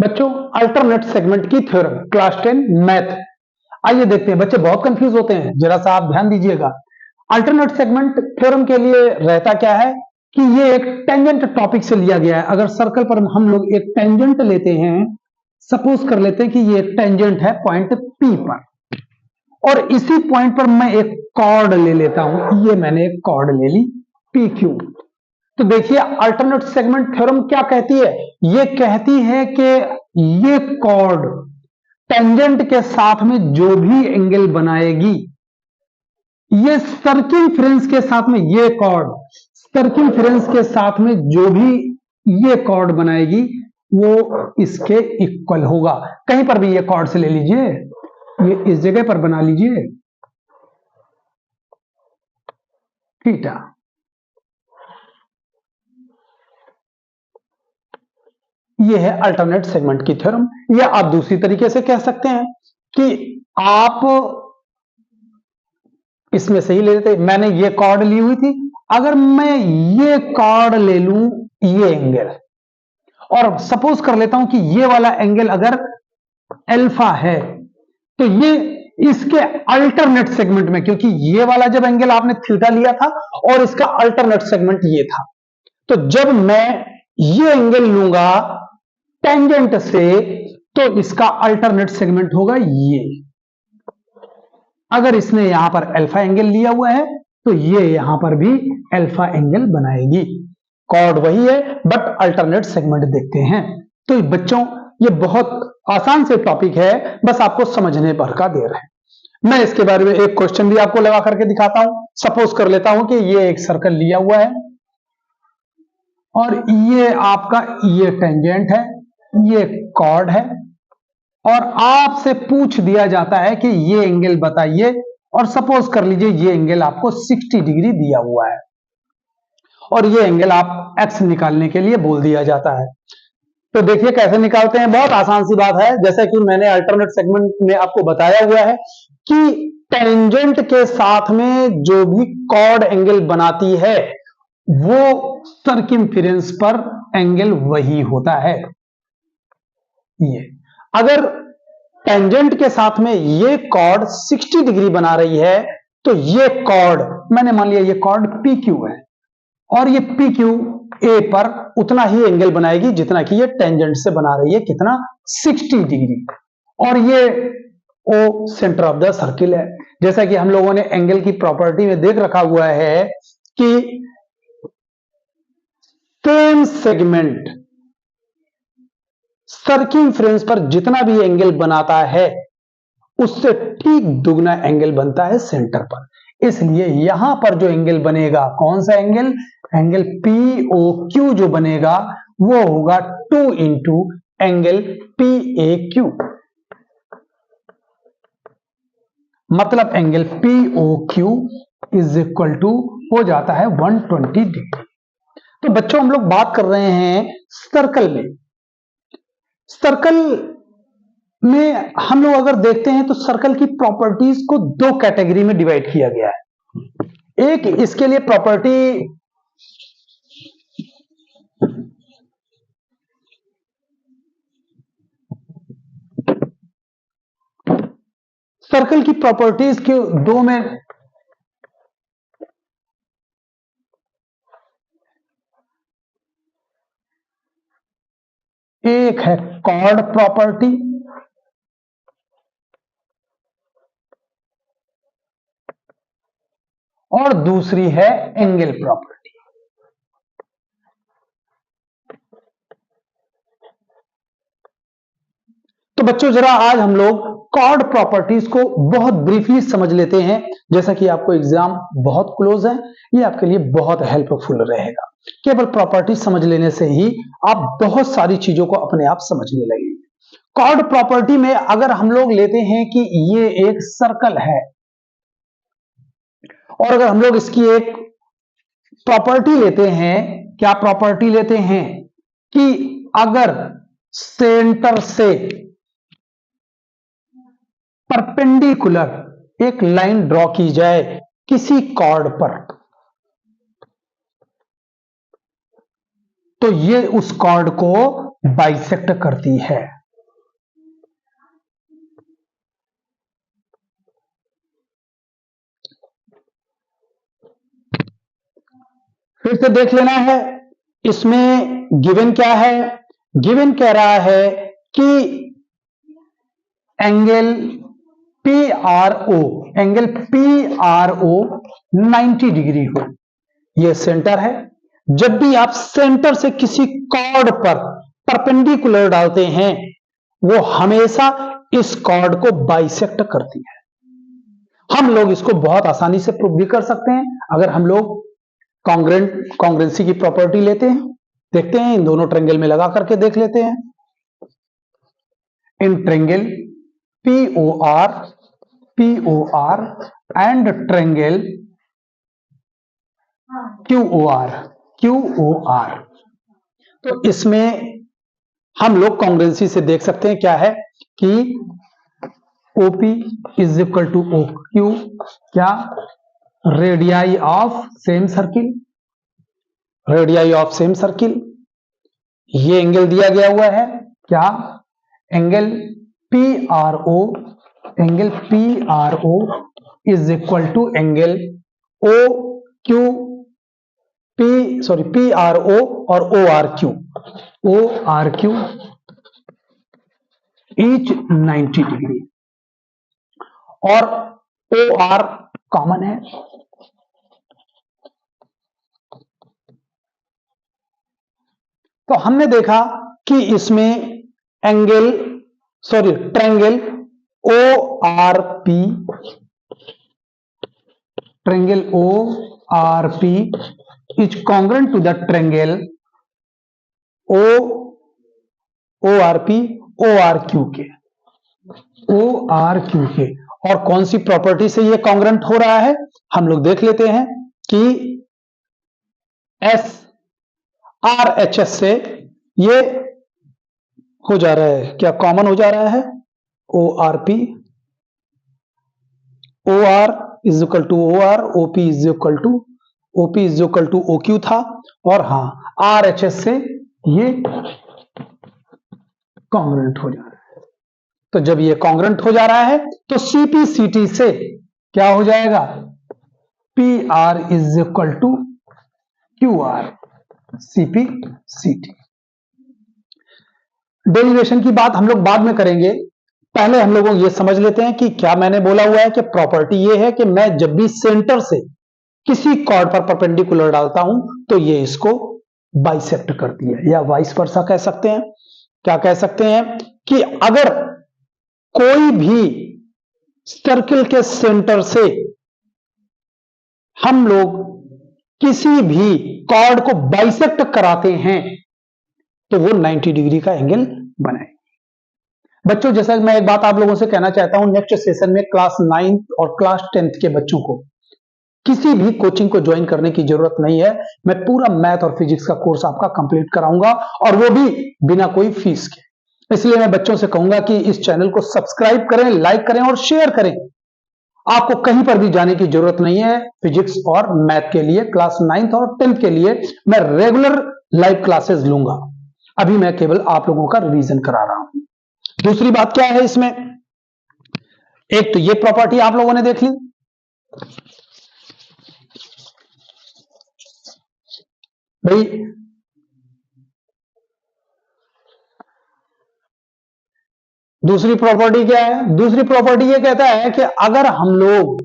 बच्चों, alternate segment की theorem class 10 math. आइए देखते हैं। बच्चे बहुत कंफ्यूज होते हैं, जरा सा आप ध्यान दीजिएगा। अल्टरनेट सेगमेंट थ्योरम के लिए रहता क्या है कि ये एक टेंजेंट टॉपिक से लिया गया है। अगर सर्कल पर हम लोग एक टेंजेंट लेते हैं, सपोज कर लेते हैं कि ये एक टेंजेंट है पॉइंट पी पर, और इसी पॉइंट पर मैं एक कॉर्ड ले लेता हूं। ये मैंने एक कॉर्ड ले ली पी क्यू। तो देखिए, अल्टरनेट सेगमेंट थ्योरम क्या कहती है? ये कहती है कि ये कॉर्ड टेंजेंट के साथ में जो भी एंगल बनाएगी, ये सर्किमफ्रेंस के साथ में, ये कॉर्ड सर्किमफ्रेंस के साथ में जो भी ये कॉर्ड बनाएगी वो इसके इक्वल होगा। कहीं पर भी ये कॉर्ड से ले लीजिए, ये इस जगह पर बना लीजिए थीटा। ये है अल्टरनेट सेगमेंट की थ्योरम। या आप दूसरी तरीके से कह सकते हैं कि आप इसमें से ही ले लेते। मैंने ये कॉर्ड ली हुई थी, अगर मैं ये कॉर्ड ले लूं, ये एंगल, और सपोज कर लेता हूं कि ये वाला एंगल अगर अल्फा है, तो ये इसके अल्टरनेट सेगमेंट में, क्योंकि ये वाला जब एंगल आपने थीटा लिया था और इसका अल्टरनेट सेगमेंट ये था, तो जब मैं ये एंगल लूंगा टेंजेंट से, तो इसका अल्टरनेट सेगमेंट होगा ये। अगर इसने यहां पर अल्फा एंगल लिया हुआ है, तो ये यहां पर भी अल्फा एंगल बनाएगी। कॉर्ड वही है, बट अल्टरनेट सेगमेंट देखते हैं। तो बच्चों, ये बहुत आसान से टॉपिक है, बस आपको समझने भर का देर है। मैं इसके बारे में एक क्वेश्चन भी आपको लगा करके दिखाता हूं। सपोज कर लेता हूं कि ये एक सर्कल लिया हुआ है और ये आपका ये टेंजेंट है, ये कॉर्ड है, और आपसे पूछ दिया जाता है कि ये एंगल बताइए, और सपोज कर लीजिए ये एंगल आपको 60 डिग्री दिया हुआ है, और ये एंगल आप एक्स निकालने के लिए बोल दिया जाता है। तो देखिए कैसे निकालते हैं। बहुत आसान सी बात है। जैसे कि मैंने अल्टरनेट सेगमेंट में आपको बताया हुआ है कि टेंजेंट के साथ में जो भी कॉर्ड एंगल बनाती है, वो सर्किमफेरेंस पर एंगल वही होता है। ये अगर टेंजेंट के साथ में ये कॉर्ड 60 डिग्री बना रही है, तो ये कॉर्ड, मैंने मान लिया ये कॉर्ड पी क्यू है, और ये पी क्यू ए पर उतना ही एंगल बनाएगी जितना कि ये टेंजेंट से बना रही है, कितना 60 डिग्री। और ये ओ सेंटर ऑफ द सर्किल है। जैसा कि हम लोगों ने एंगल की प्रॉपर्टी में देख रखा हुआ है कि सेम सेगमेंट सर्किमफ्रेंस पर जितना भी एंगल बनाता है, उससे ठीक दुगना एंगल बनता है सेंटर पर। इसलिए यहां पर जो एंगल बनेगा, कौन सा angle? Angle P O Q जो बनेगा वो होगा 2 into angle P A Q. मतलब angle P O Q is equal to हो जाता है 120 डिग्री। तो बच्चों, हम लोग बात कर रहे हैं सर्कल में। सर्कल में हम लोग अगर देखते हैं तो सर्कल की प्रॉपर्टीज को दो कैटेगरी में डिवाइड किया गया है। एक इसके लिए प्रॉपर्टी सर्कल की प्रॉपर्टीज के दो में एक है कॉर्ड प्रॉपर्टी और दूसरी है एंगल प्रॉपर्टी। तो बच्चों, जरा आज हम लोग कॉर्ड प्रॉपर्टीज को बहुत ब्रीफली समझ लेते हैं। जैसा कि आपको एग्जाम बहुत क्लोज है, ये आपके लिए बहुत हेल्पफुल रहेगा। केवल प्रॉपर्टी समझ लेने से ही आप बहुत सारी चीजों को अपने आप समझने लगेंगे। कॉर्ड प्रॉपर्टी में अगर हम लोग लेते हैं कि ये एक सर्कल है, और अगर हम लोग इसकी एक प्रॉपर्टी लेते हैं, क्या प्रॉपर्टी लेते हैं कि अगर सेंटर से परपेंडिकुलर एक लाइन ड्रॉ की जाए किसी कॉर्ड पर, तो ये उस कॉर्ड को बाइसेक्ट करती है। फिर से देख लेना है, इसमें गिवन क्या है? गिवन कह रहा है कि angle P R O 90 degree हो। यह सेंटर है। जब भी आप सेंटर से किसी कॉर्ड पर परपेंडिकुलर डालते हैं, वो हमेशा इस कॉर्ड को बाइसेक्ट करती है। हम लोग इसको बहुत आसानी से प्रूव भी कर सकते हैं। अगर हम लोग कॉन्ग्रेंसी की प्रॉपर्टी लेते हैं, देखते हैं, इन दोनों ट्रायंगल में लगा करके देख लेते हैं। In triangle POR and triangle QOR, तो इसमें हम लोग कॉन्ग्रेंसी से देख सकते हैं क्या है कि OP is equal to OQ, क्या? Radii of same circle. ये एंगल दिया गया हुआ है, क्या? Angle PRO is equal to angle PRO और ORQ ईच 90 डिग्री, और OR कॉमन है। तो हमने देखा कि इसमें triangle ORP is congruent to the triangle ORQ के। और कौन सी प्रॉपर्टी से ये कॉन्ग्रेंट हो रहा है, हम लोग देख लेते हैं कि SRHS से ये हो जा रहा है, क्या कॉमन हो जा रहा है? OR is equal to OR, OP is equal to OQ था, और हां RHS से ये कॉन्ग्रेंट हो जा रहा है। तो जब ये कॉन्ग्रेंट हो जा रहा है तो CP/CT से क्या हो जाएगा? PR is equal to QR CP/CT। Derivation की बात हम लोग बाद में करेंगे, पहले हम लोगों ये समझ लेते हैं कि क्या मैंने बोला हुआ है कि प्रॉपर्टी ये है कि मैं जब भी सेंटर से किसी कॉर्ड पर परपेंडिकुलर डालता हूं तो ये इसको बाइसेक्ट करती है, या वाइस वर्सा कह सकते हैं। क्या कह सकते हैं कि अगर कोई भी सर्किल के सेंटर से हम लोग किसी भी कॉर्ड को बाइसेक्ट कराते हैं तो वो 90 डिग्री का एंगल बनाएगी। बच्चों, जैसा मैं एक बात आप लोगों से कहना चाहता हूं, नेक्स्ट सेशन में क्लास 9th और क्लास 10th के बच्चों को किसी भी कोचिंग को ज्वाइन करने की जरूरत नहीं है। मैं पूरा मैथ और फिजिक्स का कोर्स आपका कंप्लीट कराऊंगा, और वो भी बिना कोई फीस के। इसलिए मैं बच्चों से कहूंगा कि इस चैनल को सब्सक्राइब करें, लाइक करें और शेयर करें। आपको कहीं पर भी जाने की जरूरत नहीं है। फिजिक्स और मैथ के लिए क्लास 9th और 10th के लिए मैं रेगुलर लाइव क्लासेस लूंगा। अभी मैं केवल आप लोगों का रिवीजन करा रहा हूं। दूसरी बात क्या है इसमें, एक तो ये प्रॉपर्टी आप लोगों ने देख ली, भाई दूसरी प्रॉपर्टी क्या है? दूसरी प्रॉपर्टी ये कहता है कि अगर हम लोग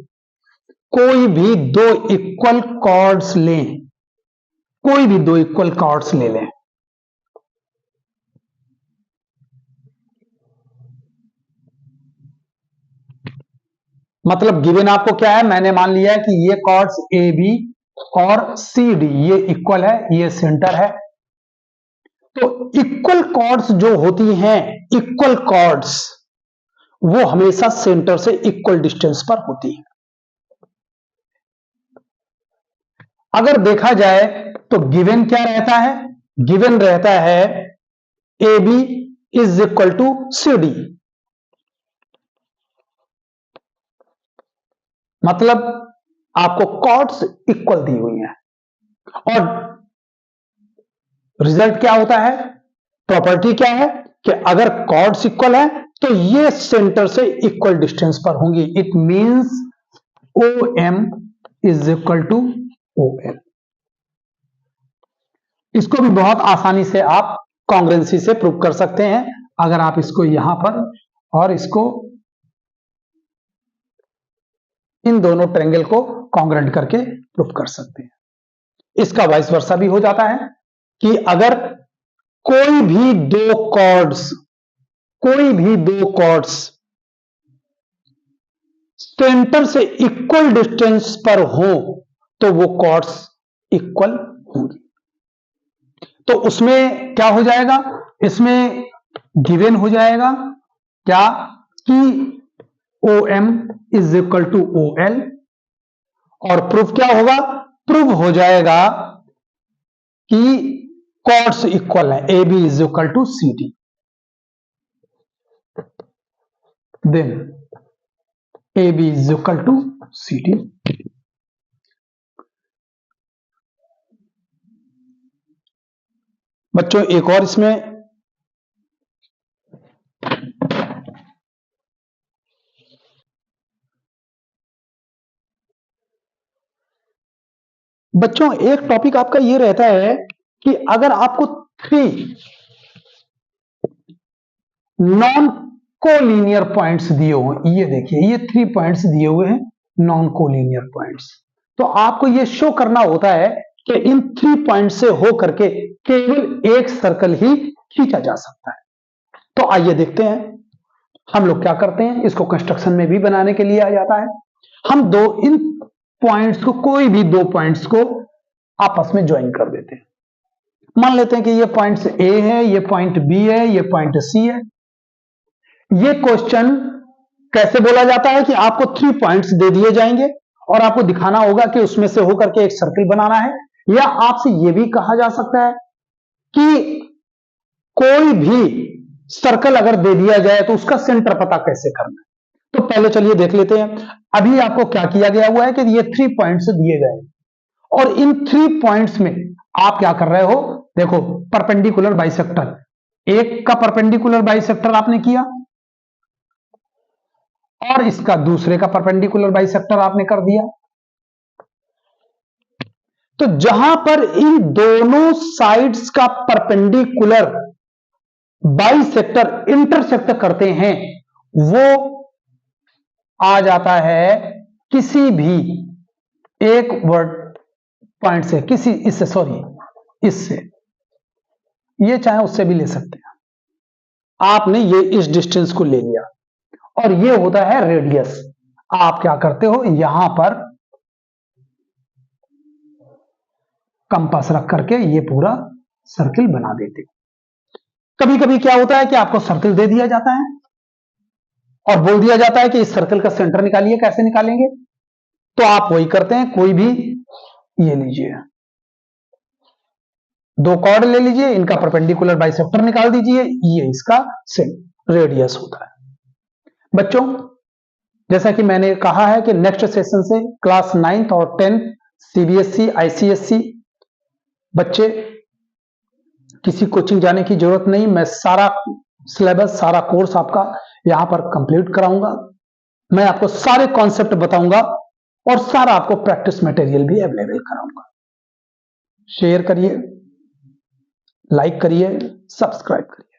कोई भी दो इक्वल कॉर्ड्स लें, कोई भी दो इक्वल कॉर्ड्स ले लें, मतलब गिवन आपको क्या है, मैंने मान लिया है कि ये कॉर्ड्स AB और CD ये इक्वल है, ये सेंटर है। तो इक्वल कॉर्ड्स जो होती हैं, इक्वल कॉर्ड्स वो हमेशा सेंटर से इक्वल डिस्टेंस पर होती हैं। अगर देखा जाए तो गिवन क्या रहता है? गिवन रहता है AB is equal to CD, मतलब आपको कॉर्ड्स इक्वल दी हुई हैं, और रिजल्ट क्या होता है, प्रॉपर्टी क्या है कि अगर कॉर्ड्स इक्वल है तो ये सेंटर से इक्वल डिस्टेंस पर होंगी। It means OM is equal to OL। इसको भी बहुत आसानी से आप कॉन्ग्रुएंसी से प्रूव कर सकते हैं। अगर आप इसको यहां पर और इसको इन दोनों ट्रायंगल को कॉन्ग्रुएंट करके प्रूव कर सकते हैं। इसका वाइस वर्सा भी हो जाता है कि अगर कोई भी दो कॉर्ड्स सेंटर से इक्वल डिस्टेंस पर हो तो वो कॉर्ड्स इक्वल होंगी। तो उसमें क्या हो जाएगा, इसमें गिवन हो जाएगा क्या कि OM is equal to OL, और प्रूफ क्या होगा, प्रूफ हो जाएगा कि कॉर्ड्स इक्वल है, AB is equal to CD। Then AB is equal to CD। बच्चों एक और इसमें बच्चों एक टॉपिक आपका ये रहता है कि अगर आपको 3 नॉन कोलिनियर पॉइंट्स दिए हो, ये देखिए ये 3 पॉइंट्स दिए हुए हैं नॉन कोलिनियर पॉइंट्स, तो आपको ये शो करना होता है कि इन 3 पॉइंट से हो करके केवल एक सर्कल ही खींचा जा सकता है। तो आइए देखते हैं हम लोग क्या करते हैं। इसको कंस्ट्रक्शन में भी बनाने के लिए आ जाता है। हम इन पॉइंट्स को, कोई भी 2 पॉइंट्स को आपस में ज्वाइन कर देते हैं। मान लेते हैं कि ये पॉइंट A है, ये पॉइंट B है, ये पॉइंट C है। ये क्वेश्चन कैसे बोला जाता है कि आपको 3 पॉइंट्स दे दिए जाएंगे और आपको दिखाना होगा कि उसमें से होकर के एक सर्कल बनाना है। या आपसे यह भी कहा जा सकता है कि कोई भी सर्कल अगर दे दिया जाए तो उसका सेंटर पता कैसे करना है। तो पहले चलिए देख लेते हैं। अभी आपको क्या किया गया हुआ है कि ये 3 पॉइंट्स दिए गए और इन 3 पॉइंट्स में आप क्या कर रहे हो, देखो परपेंडिकुलर बाइसेक्टर, एक का परपेंडिकुलर बाइसेक्टर आपने किया और इसका दूसरे का परपेंडिकुलर बाइसेक्टर आपने कर दिया। तो जहां पर इन दोनों साइड्स का परपेंडिकुलर बाइसेक्टर इंटरसेक्ट करते हैं वो आ जाता है किसी भी एक वर्ड पॉइंट से, किसी इससे, सॉरी इससे, ये चाहे उससे भी ले सकते हैं। आपने ये इस डिस्टेंस को ले लिया और ये होता है रेडियस। आप क्या करते हो, यहां पर कंपास रख करके ये पूरा सर्किल बना देते हो। कभी कभी क्या होता है कि आपको सर्किल दे दिया जाता है और बोल दिया जाता है कि इस सर्किल का सेंटर निकालिए। कैसे निकालेंगे, तो आप वही करते हैं, कोई भी ये लीजिए, 2 कॉर्ड ले लीजिए, इनका परपेंडिकुलर बाइसेक्टर निकाल दीजिए, ये इसका रेडियस होता है। बच्चों जैसा कि मैंने कहा है कि नेक्स्ट सेशन से क्लास 9th और 10th CBSE ICSE बच्चे किसी कोचिंग जाने की जरूरत नहीं। मैं सारा सिलेबस, सारा कोर्स आपका यहां पर कंप्लीट कराऊंगा। मैं आपको सारे कॉन्सेप्ट बताऊंगा और सारा आपको प्रैक्टिस मटेरियल भी अवेलेबल कराऊंगा। शेयर करिए, लाइक करिए, सब्सक्राइब करिए।